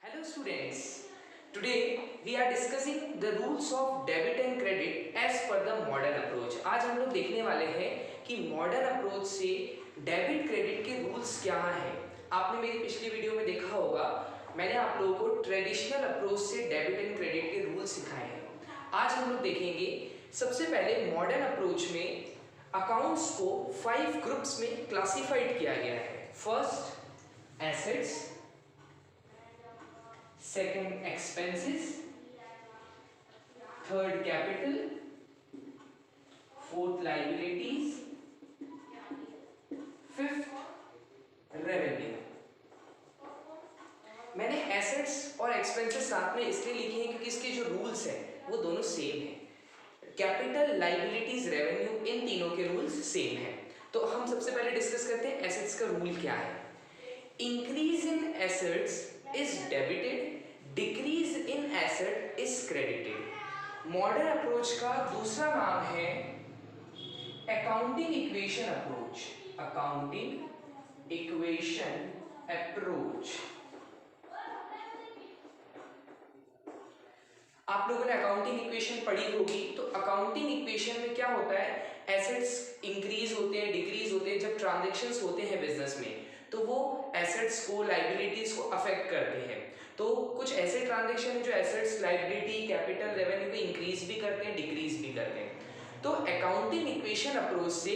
Hello students, today we are discussing the rules of debit and credit as per the modern approach। आज हम लोग देखने वाले हैं कि मॉडर्न अप्रोच से डेबिट क्रेडिट के रूल्स क्या हैं। आपने मेरी पिछली वीडियो में देखा होगा, मैंने आप लोगों को ट्रेडिशनल अप्रोच से डेबिट एंड क्रेडिट के रूल्स सिखाए हैं। आज हम लोग देखेंगे सबसे पहले मॉडर्न अप्रोच में अकाउंट्स को 5 ग्रुप्स में क्लासिफाइड किया गया है। First assets, second expenses, third capital, fourth liabilities, fifth revenue। मैंने एसेट्स और एक्सपेंसेस साथ में इसलिए लिखे हैं क्योंकि इसके जो रूल्स हैं वो दोनों सेम हैं। कैपिटल, लाइबिलिटीज, रेवेन्यू, इन तीनों के रूल्स सेम हैं। तो हम सबसे पहले डिस्कस करते हैं एसेट्स का रूल क्या है। Increase in assets is debited, decrease in asset is credited। Modern approach का दूसरा नाम है accounting equation approach. Accounting equation approach. आप लोगों ने अकाउंटिंग इक्वेशन पढ़ी होगी, तो अकाउंटिंग इक्वेशन में क्या होता है, एसेट्स इंक्रीज होते हैं, डिक्रीज होते हैं। जब ट्रांजैक्शंस होते हैं बिजनेस में तो वो एसेट्स को, लाइबिलिटीज को अफेक्ट करते हैं। तो कुछ ऐसे ट्रांजैक्शन है जो एसेट्स, लाइबिलिटी, कैपिटल, रेवेन्यू को इंक्रीज भी करते हैं, डिक्रीज भी करते हैं। तो अकाउंटिंग इक्वेशन अप्रोच से,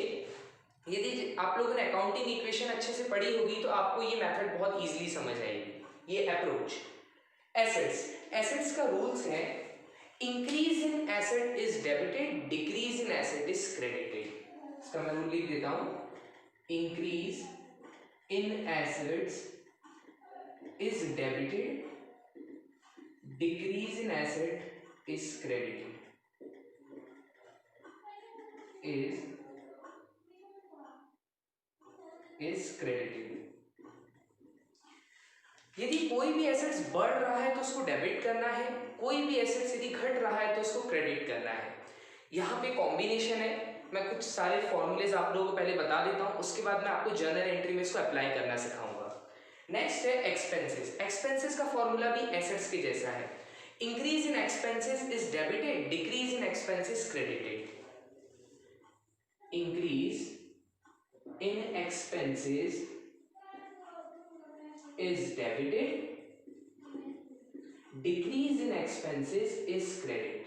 यदि आप लोगों ने अकाउंटिंग इक्वेशन अच्छे से पढ़ी होगी तो आपको ये मेथड बहुत इजीली समझ आएगी। ये अप्रोच एसेट्स का रूल्स है, increase in asset is debited, decrease in asset is credited. इसका मैं रूल लिख देता हूं, increase in assets is debited, decrease in asset is credited, is credited। यदि कोई भी एसेट्स बढ़ रहा है तो उसको डेबिट करना है, कोई भी एसेट्स यदि घट रहा है तो उसको क्रेडिट करना है। यहाँ पे कॉम्बिनेशन है। मैं कुछ सारे फॉर्मूलेज आप लोगों को पहले बता देता हूँ, उसके बाद मैं आपको जर्नल एंट्री में इसको अप्लाई करना सिखाऊंगा। नेक्स्ट है एक्सपेंसेस का फॉर्मूला भी एसेट्स के जैसा है। Increase in expenses is debited, decrease in expenses credited. Increase in expenses is debited, decrease in expenses is credited।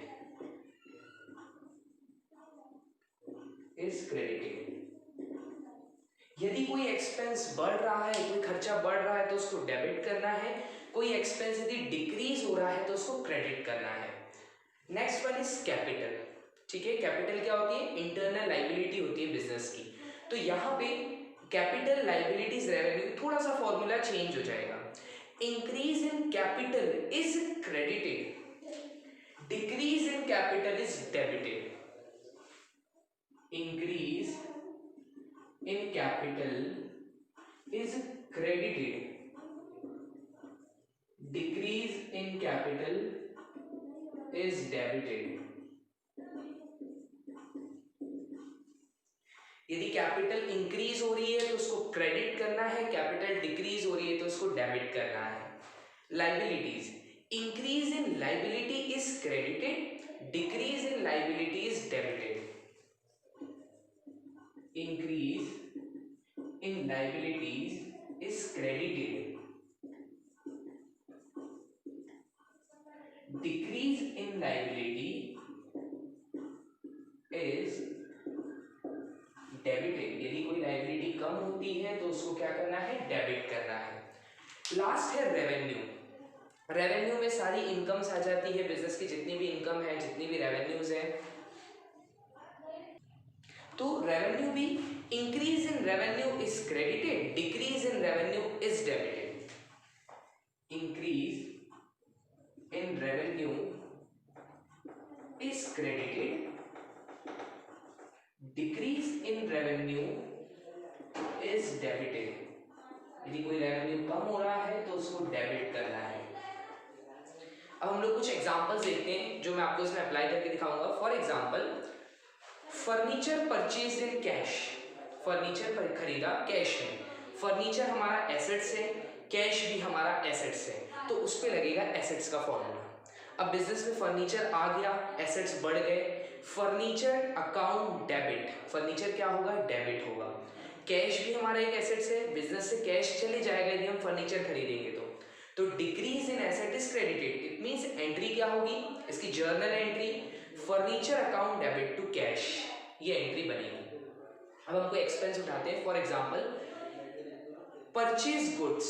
यदि कोई एक्सपेंस बढ़ रहा है, कोई खर्चा बढ़ रहा है तो उसको डेबिट करना है, कोई एक्सपेंस यदि डिक्रीज हो रहा है तो उसको क्रेडिट करना है। Next one is capital. ठीक है, कैपिटल क्या होती है, इंटरनल लाइबिलिटी होती है बिजनेस की। तो यहाँ पे कैपिटल, लाइबिलिटीज, रेवेन्यू, थोड़ा सा फॉर्मूला चेंज हो जाएगा। Increase in capital is credited, decrease in capital is debited. Increase in capital is credited, decrease in capital is debited. यदि कैपिटल इंक्रीज हो रही है तो उसको क्रेडिट करना है, कैपिटल डिक्रीज हो रही है तो उसको डेबिट करना है। Liabilities, increase in liability is credited, decrease in liability is debited. Increase in liabilities is credited, decrease in liability is debited. यदि कोई लाइबिलिटी कम होती है तो उसको क्या करना है, डेबिट करना है। लास्ट है रेवेन्यू। रेवेन्यू में सारी इनकम्स आ जाती है, बिजनेस की जितनी भी इनकम है, जितनी भी रेवेन्यूज है। तो रेवेन्यू भी, increase in revenue is credited, decrease in revenue is debited. Increase in revenue is credited, decrease in revenue is debited. यदि कोई रेवेन्यू कम हो रहा है तो उसको डेबिट करना है। अब हम लोग कुछ एग्जांपल्स देखते हैं जो मैं आपको इसमें अप्लाई करके दिखाऊंगा। For example, furniture purchase in cash. Furniture खरीदा कैश में। फर्नीचर हमारा एसेट्स है, कैश भी हमारा एसेट्स है। तो उस पर लगेगा एसेट्स का फॉर्मूला। अब बिजनेस में फर्नीचर आ गया, एसेट्स बढ़ गए, फर्नीचर अकाउंट डेबिट, फर्नीचर क्या होगा, डेबिट होगा। कैश भी हमारा एक एसेट्स है, बिजनेस से कैश चले जाएगा यदि हम फर्नीचर खरीदेंगे तो decrease in asset is credited, it means entry क्या होगी, इसकी journal entry furniture account debit to cash, ये एंट्री बनेगी। अब हम कोई एक्सपेंस उठाते हैं, for example purchase goods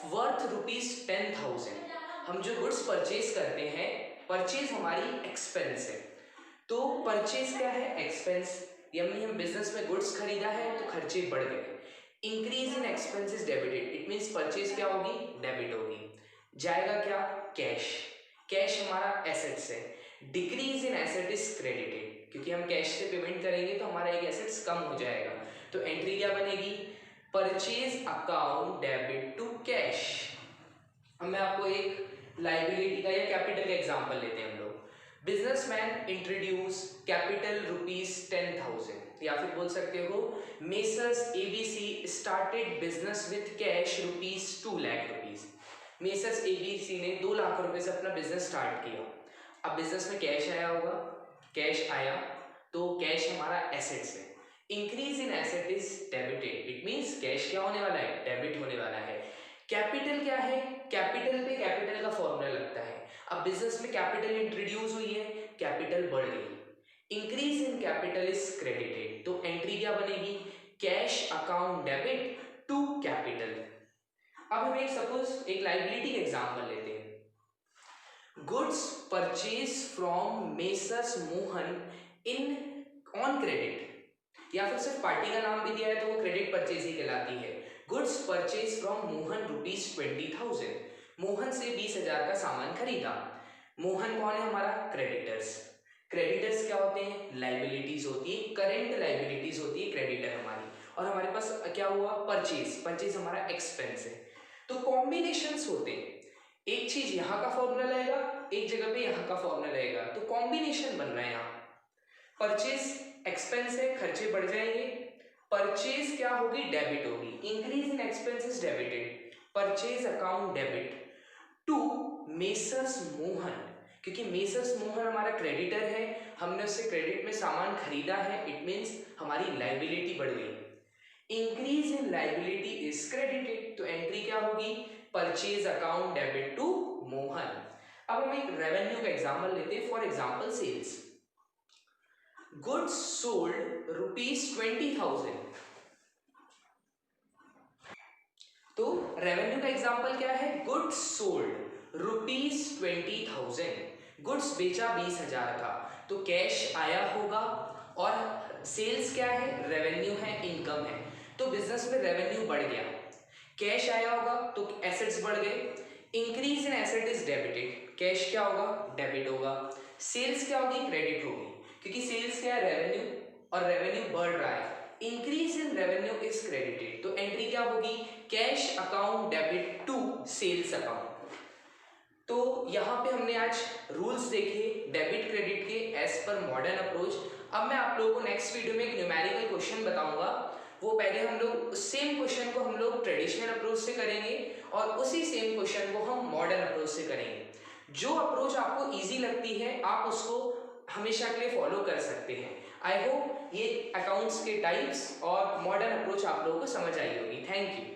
worth ₹10,000, हम जो गुड्स परचेज करते हैं, परचेज हमारी एक्सपेंस है, तो परचेज क्या है, एक्सपेंस, यानी हम बिजनेस में गुड्स खरीदा है तो खर्चे बढ़ गए। Increase in expenses debited, it means purchase क्या होगी, डेबिट होगी, जाएगा क्या, कैश, कैश हमारा एसेट्स है। Decrease in asset is credited, क्योंकि हम कैश से पेमेंट करेंगे तो हमारा एक एसेट्स कम हो जाएगा, तो एंट्री क्या बनेगी, purchase account debit to cash. अब मैं आपको एक लायबिलिटी का या कैपिटल का एग्जांपल लेते हैं हम लोग। बिजनेसमैन इंट्रोड्यूस कैपिटल ₹10,000, या फिर बोल सकते हो messrs ABC started business with cash ₹2 lakh. Messrs ABC ने 2 लाख रुपए से अपना बिजनेस स्टार्ट किया। अब बिजनेस में कैश आया होगा, कैश आया तो कैश हमारा एसेट्स है। Increase in asset is debited, it means cash क्या होने वाला है, डेबिट होने वाला है। कैपिटल क्या है, कैपिटल पे कैपिटल का फॉर्मूला लगता है। अब बिजनेस में कैपिटल इंट्रोड्यूस हुई है, कैपिटल बढ़ गई, increase in capital is credited, तो एंट्री क्या बनेगी, cash account debit to capital. अब हम एक सपोज एक लायबिलिटी का एग्जांपल लेते हैं। Goods purchase from messrs Mohan in on credit, या फिर सिर्फ पार्टी का नाम भी दिया है तो वो क्रेडिट परचेज ही कहलाती है। Goods purchase from Mohan ₹20,000, Mohan से 20,000 का सामान खरीदा। मोहन कौन है हमारा, क्रेडिटर्स। क्रेडिटर्स क्या होते हैं, लायबिलिटीज होती है, करेंट लायबिलिटीज होती है क्रेडिटर हमारी, और हमारे पास क्या हुआ, परचेज, परचेज हमारा एक्सपेंस है। तो कॉम्बिनेशंस होते हैं, एक चीज यहाँ का फॉर्मूला लगेगा, एक जगह पे यहाँ का फॉर्मूला लगेगा, तो कॉम्बिनेशन बन रहा है यहाँ। परचेज एक्सपेंस है, खर्चे बढ़ जाएंगे, परचेज क्या होगी, डेबिट होगी, increase in expenses debited, purchase account debit to Messrs Mohan, क्योंकि मेसर्स मोहन हमारा क्रेडिटर है, हमने उससे क्रेडिट में सामान खरीदा है, इट मींस हमारी लायबिलिटी बढ़ गई। Increase in liability is credited, तो एंट्री क्या होगी, purchase account debit to Mohan. अब हम एक रेवेन्यू का एग्जांपल लेते हैं, for example sales. Goods sold ₹20,000, तो रेवेन्यू का एग्जांपल क्या है, गुड्स सोल्ड ₹20,000, गुड्स बेचा 20,000 का, तो कैश आया होगा, और सेल्स क्या है, रेवेन्यू है, इनकम है, तो बिजनेस में रेवेन्यू बढ़ गया, कैश आया होगा तो एसेट्स बढ़ गए। Increase in asset is debited, cash क्या होगा, डेबिट होगा, सेल्स क्या होगी, क्रेडिट होगी, क्योंकि सेल्स क्या है, रेवेन्यू, और रेवेन्यू बढ़ रहा है। Increase in revenue is credited, तो एंट्री क्या होगी, cash account debit to sales account. तो यहाँ पे हमने आज रूल्स देखे डेबिट क्रेडिट के एज पर मॉडर्न अप्रोच। अब मैं आप लोगों को नेक्स्ट वीडियो में एक न्यूमेरिकल क्वेश्चन बताऊंगा, वो पहले हम लोग सेम क्वेश्चन को हम लोग ट्रेडिशनल अप्रोच से करेंगे और उसी सेम क्वेश्चन को हम मॉडर्न अप्रोच से करेंगे। जो अप्रोच आपको इजी लगती है आप उसको हमेशा के लिए फॉलो कर सकते हैं। आई होप ये अकाउंट्स के टाइप्स और मॉडर्न अप्रोच आप लोगों को समझ आई होगी। Thank you.